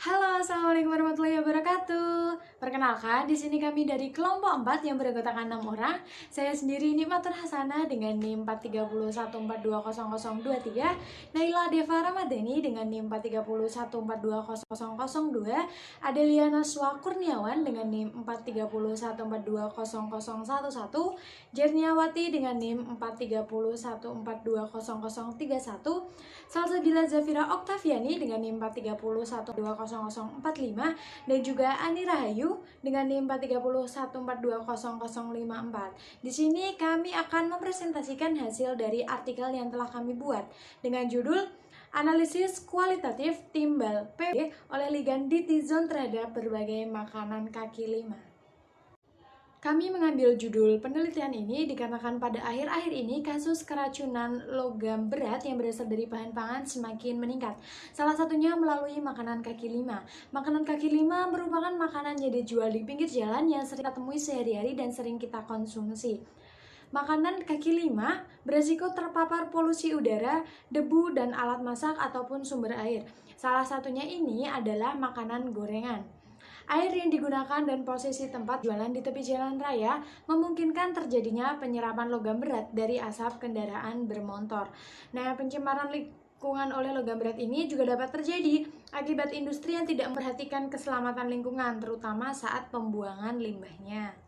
Halo, assalamualaikum warahmatullahi wabarakatuh. Perkenalkan, di sini kami dari kelompok 4 yang beranggotakan 6 orang. Saya sendiri Nikmatur Hasanah dengan NIM 431420023, Naila Deva Ramadhani dengan NIM 431420002, Adeliana Swa Kurniawan dengan NIM 431420011, Jerniawati dengan NIM 431420031, Salsabila Zafira Oktaviani dengan NIM 431200045, dan juga Ani Rahayu dengan NIM 431420054. Di sini kami akan mempresentasikan hasil dari artikel yang telah kami buat dengan judul Analisis Kualitatif Timbal PB oleh Ligan di T-Zone terhadap berbagai makanan kaki lima. Kami mengambil judul penelitian ini dikarenakan pada akhir-akhir ini kasus keracunan logam berat yang berasal dari bahan pangan semakin meningkat. Salah satunya melalui makanan kaki lima. Makanan kaki lima merupakan makanan yang dijual di pinggir jalan yang sering kita temui sehari-hari dan sering kita konsumsi. Makanan kaki lima beresiko terpapar polusi udara, debu, dan alat masak ataupun sumber air. Salah satunya ini adalah makanan gorengan. Air yang digunakan dan posisi tempat jualan di tepi jalan raya memungkinkan terjadinya penyerapan logam berat dari asap kendaraan bermotor. Nah, pencemaran lingkungan oleh logam berat ini juga dapat terjadi akibat industri yang tidak memperhatikan keselamatan lingkungan, terutama saat pembuangan limbahnya.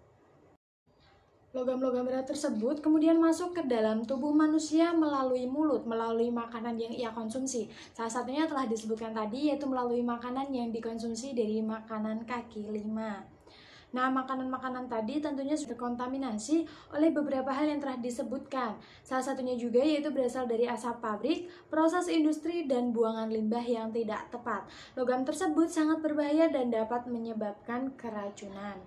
Logam-logam berat tersebut kemudian masuk ke dalam tubuh manusia melalui mulut, melalui makanan yang ia konsumsi. Salah satunya telah disebutkan tadi, yaitu melalui makanan yang dikonsumsi dari makanan kaki lima. Nah, makanan-makanan tadi tentunya sudah terkontaminasi oleh beberapa hal yang telah disebutkan. Salah satunya juga yaitu berasal dari asap pabrik, proses industri, dan buangan limbah yang tidak tepat. Logam tersebut sangat berbahaya dan dapat menyebabkan keracunan.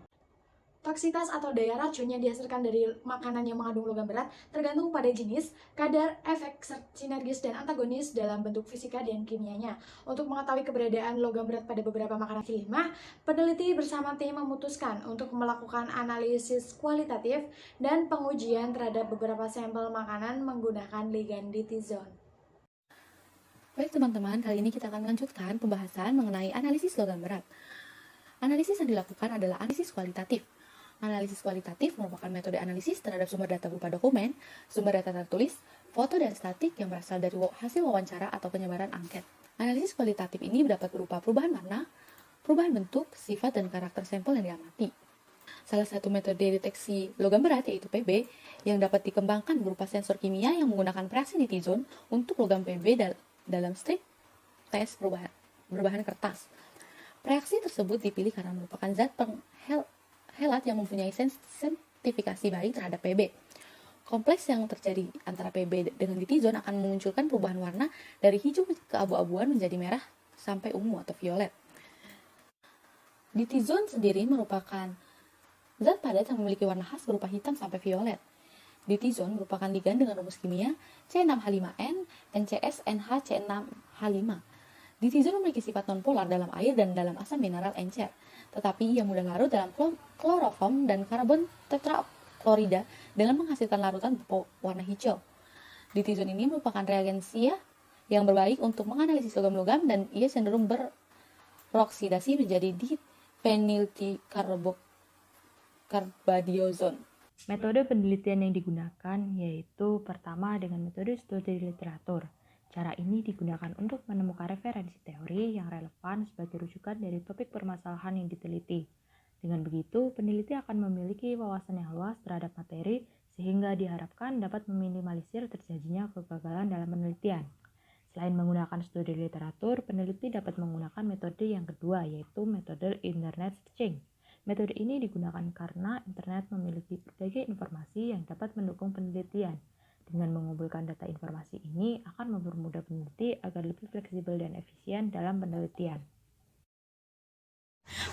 Toksitas atau daya racun yang dihasilkan dari makanan yang mengandung logam berat tergantung pada jenis, kadar, efek sinergis dan antagonis dalam bentuk fisika dan kimianya. Untuk mengetahui keberadaan logam berat pada beberapa makanan kaki lima, peneliti bersama tim memutuskan untuk melakukan analisis kualitatif dan pengujian terhadap beberapa sampel makanan menggunakan ligan di T-Zone. Baik teman-teman, kali ini kita akan melanjutkan pembahasan mengenai analisis logam berat. Analisis yang dilakukan adalah analisis kualitatif. Analisis kualitatif merupakan metode analisis terhadap sumber data berupa dokumen, sumber data tertulis, foto, dan statik yang berasal dari hasil wawancara atau penyebaran angket. Analisis kualitatif ini dapat berupa perubahan warna, perubahan bentuk, sifat, dan karakter sampel yang diamati. Salah satu metode deteksi logam berat yaitu PB yang dapat dikembangkan berupa sensor kimia yang menggunakan reaksi di T-Zone untuk logam PB dalam strip tes berbahan kertas. Reaksi tersebut dipilih karena merupakan zat helat yang mempunyai sensitivitas baik terhadap PB. Kompleks yang terjadi antara PB dengan T-Zone akan memunculkan perubahan warna dari hijau ke abu-abuan menjadi merah sampai ungu atau violet. T-Zone sendiri merupakan zat padat yang memiliki warna khas berupa hitam sampai violet. T-Zone merupakan ligan dengan rumus kimia C6H5N NCSNHC6H5. T-Zone memiliki sifat nonpolar dalam air dan dalam asam mineral encer, tetapi ia mudah larut dalam kloroform dan karbon tetraklorida dengan menghasilkan larutan warna hijau. T-Zone ini merupakan reagensia yang berbaik untuk menganalisis logam-logam dan ia cenderung beroksidasi menjadi diphenylcarbadiozone. Metode penelitian yang digunakan yaitu pertama dengan metode studi literatur. Cara ini digunakan untuk menemukan referensi teori yang relevan sebagai rujukan dari topik permasalahan yang diteliti. Dengan begitu, peneliti akan memiliki wawasan yang luas terhadap materi sehingga diharapkan dapat meminimalisir terjadinya kegagalan dalam penelitian. Selain menggunakan studi literatur, peneliti dapat menggunakan metode yang kedua yaitu metode internet searching. Metode ini digunakan karena internet memiliki berbagai informasi yang dapat mendukung penelitian. Dengan mengumpulkan data informasi ini akan mempermudah peneliti agar lebih fleksibel dan efisien dalam penelitian.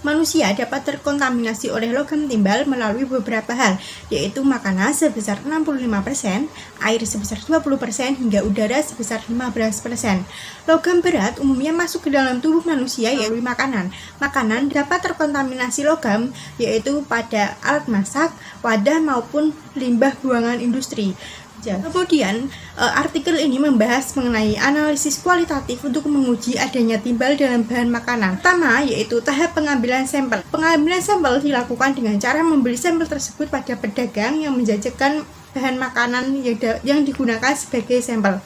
Manusia dapat terkontaminasi oleh logam timbal melalui beberapa hal, yaitu makanan sebesar 65%, air sebesar 20%, hingga udara sebesar 15%. Logam berat umumnya masuk ke dalam tubuh manusia yaitu makanan. Makanan dapat terkontaminasi logam, yaitu pada alat masak, wadah maupun limbah buangan industri. Kemudian, artikel ini membahas mengenai analisis kualitatif untuk menguji adanya timbal dalam bahan makanan. Pertama, yaitu tahap pengambilan sampel. Pengambilan sampel dilakukan dengan cara membeli sampel tersebut pada pedagang yang menjajakan bahan makanan yang digunakan sebagai sampel.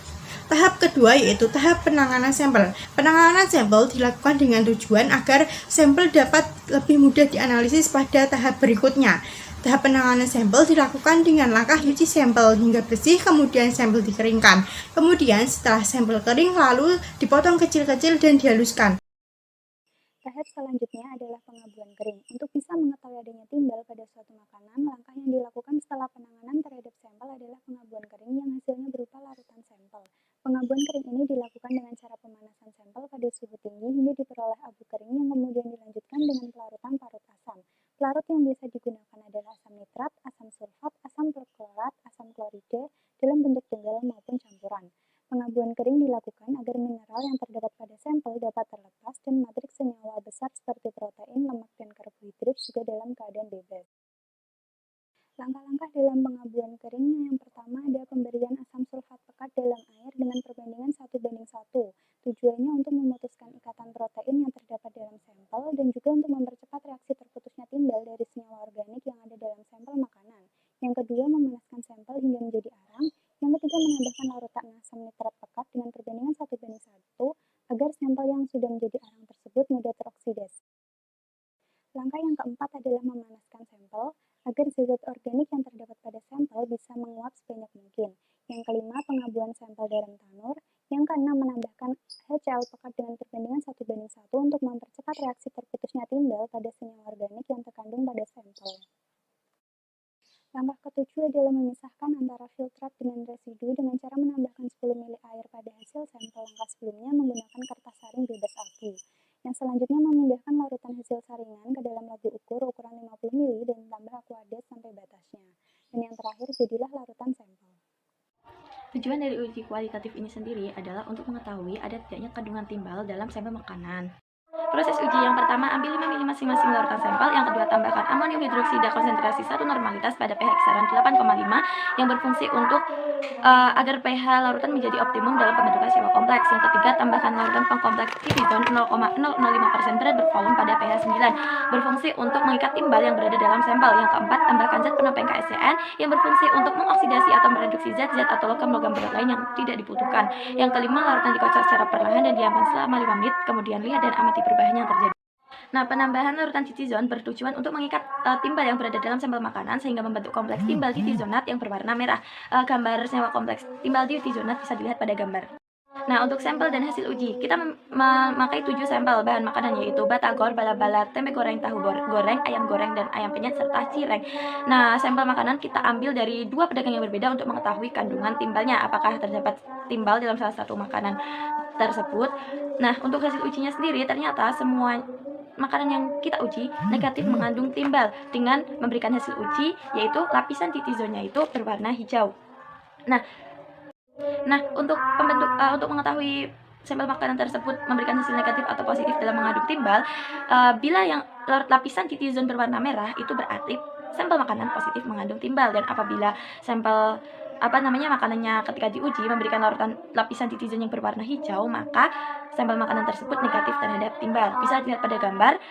Tahap kedua yaitu tahap penanganan sampel. Penanganan sampel dilakukan dengan tujuan agar sampel dapat lebih mudah dianalisis pada tahap berikutnya. Tahap penanganan sampel dilakukan dengan langkah cuci sampel hingga bersih, kemudian sampel dikeringkan. Kemudian setelah sampel kering lalu dipotong kecil-kecil dan dihaluskan. Tahap selanjutnya adalah pengabuan kering. Untuk bisa mengetahui adanya timbal pada suatu makanan, langkah yang dilakukan setelah penanganan terhadap sampel adalah pengabuan kering yang hasilnya berupa larutan sampel. Pengabuan kering ini dilakukan dengan cara pemanasan sampel pada suhu tinggi hingga diperoleh abu kering yang kemudian dilanjutkan dengan pelarutan parut asam. Pelarut yang biasa digunakan adalah asam nitrat, asam sulfat, asam perklorat, asam klorida dalam bentuk tunggal maupun campuran. Pengabuan kering dilakukan agar mineral yang terdapat pada sampel dapat terlepas dan matriks senyawa besar seperti protein, lemak, dan karbohidrat juga dalam keadaan bebas. Langkah-langkah dalam pengabuan keringnya yang pertama ada pemberian asam sulfat pekat dalam air dengan perbandingan 1:1. Tujuannya untuk memutuskan ikatan protein yang terdapat dalam sampel dan juga untuk mempercepat reaksi terputusnya timbal dari senyawa organik yang ada dalam sampel makanan. Yang kedua, memanaskan sampel hingga menjadi arang. Yang ketiga, menambahkan larutan asam nitrat pekat dengan perbandingan 1:1 agar sampel yang sudah menjadi arang tersebut mudah teroksidasi. Langkah yang keempat adalah memanaskan sampel agar zat organik yang terdapat pada sampel bisa menguap sebanyak mungkin. Yang kelima, pengabuan sampel dalam tanur. Yang keenam, menambahkan HCl pekat dengan perbandingan 1:1 untuk mempercepat reaksi terputusnya timbal pada senyawa organik yang terkandung pada sampel. Langkah ketujuh adalah memisahkan antara filtrat dengan residu dengan cara menambahkan 10 ml air pada hasil sampel langkah sebelumnya menggunakan kertas saring bebas abu. Yang selanjutnya memindahkan larutan hasil saringan ke dalam labu ukur ukuran 50 ml dan ditambah aquadat sampai batasnya. Dan yang terakhir jadilah larutan sampel. Tujuan dari uji kualitatif ini sendiri adalah untuk mengetahui ada tidaknya kandungan timbal dalam sampel makanan. Proses uji yang pertama, ambil 5 ml masing-masing larutan sampel. Yang kedua, tambahkan amonium hidroksida konsentrasi 1 normalitas pada pH kisaran 8,5 yang berfungsi untuk agar pH larutan menjadi optimum dalam pembentukan sewa kompleks. Yang ketiga, tambahkan larutan pengkompleks titizon 0,005% berat bervolume pada pH 9 berfungsi untuk mengikat timbal yang berada dalam sampel. Yang keempat, tambahkan zat penopeng KSCN yang berfungsi untuk mengoksidasi atau mereduksi zat-zat atau logam-logam berat lain yang tidak dibutuhkan. Yang kelima, larutan dikocok secara perlahan dan diamkan selama 5 menit, kemudian lihat dan amati perubahan yang terjadi. Nah, penambahan larutan titizon bertujuan untuk mengikat timbal yang berada dalam sampel makanan sehingga membentuk kompleks timbal titizonat yang berwarna merah. Gambar senyawa kompleks timbal titizonat bisa dilihat pada gambar. Nah, untuk sampel dan hasil uji, kita memakai 7 sampel bahan makanan yaitu batagor, bala-bala, tempe goreng, tahu goreng, ayam goreng, dan ayam penyet serta cireng. Nah, sampel makanan kita ambil dari 2 pedagang yang berbeda untuk mengetahui kandungan timbalnya, apakah terdapat timbal dalam salah satu makanan tersebut. Nah, untuk hasil ujinya sendiri ternyata semua makanan yang kita uji negatif mengandung timbal dengan memberikan hasil uji yaitu lapisan titizonnya itu berwarna hijau. Nah, untuk mengetahui sampel makanan tersebut memberikan hasil negatif atau positif dalam mengandung timbal, bila yang lapisan titizon berwarna merah itu berarti sampel makanan positif mengandung timbal, dan apabila sampel makanannya ketika diuji memberikan lapisan titizon yang berwarna hijau, maka sampel makanan tersebut negatif terhadap timbal. Bisa dilihat pada gambar,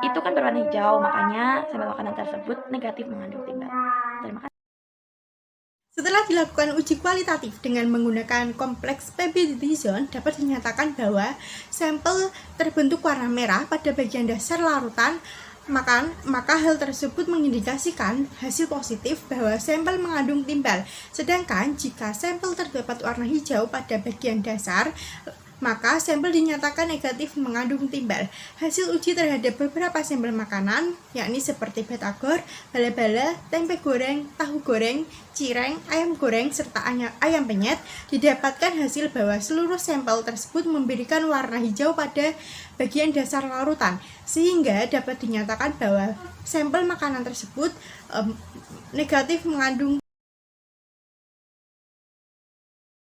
itu kan berwarna hijau, makanya sampel makanan tersebut negatif mengandung timbal. Terima kasih. Setelah dilakukan uji kualitatif dengan menggunakan kompleks PB titizon, dapat dinyatakan bahwa sampel terbentuk warna merah pada bagian dasar larutan maka hal tersebut mengindikasikan hasil positif bahwa sampel mengandung timbal. Sedangkan jika sampel terdapat warna hijau pada bagian dasar, maka sampel dinyatakan negatif mengandung timbal. Hasil uji terhadap beberapa sampel makanan, yakni seperti batagor, bala-bala, tempe goreng, tahu goreng, cireng, ayam goreng, serta ayam penyet, didapatkan hasil bahwa seluruh sampel tersebut memberikan warna hijau pada bagian dasar larutan, sehingga dapat dinyatakan bahwa sampel makanan tersebut negatif mengandung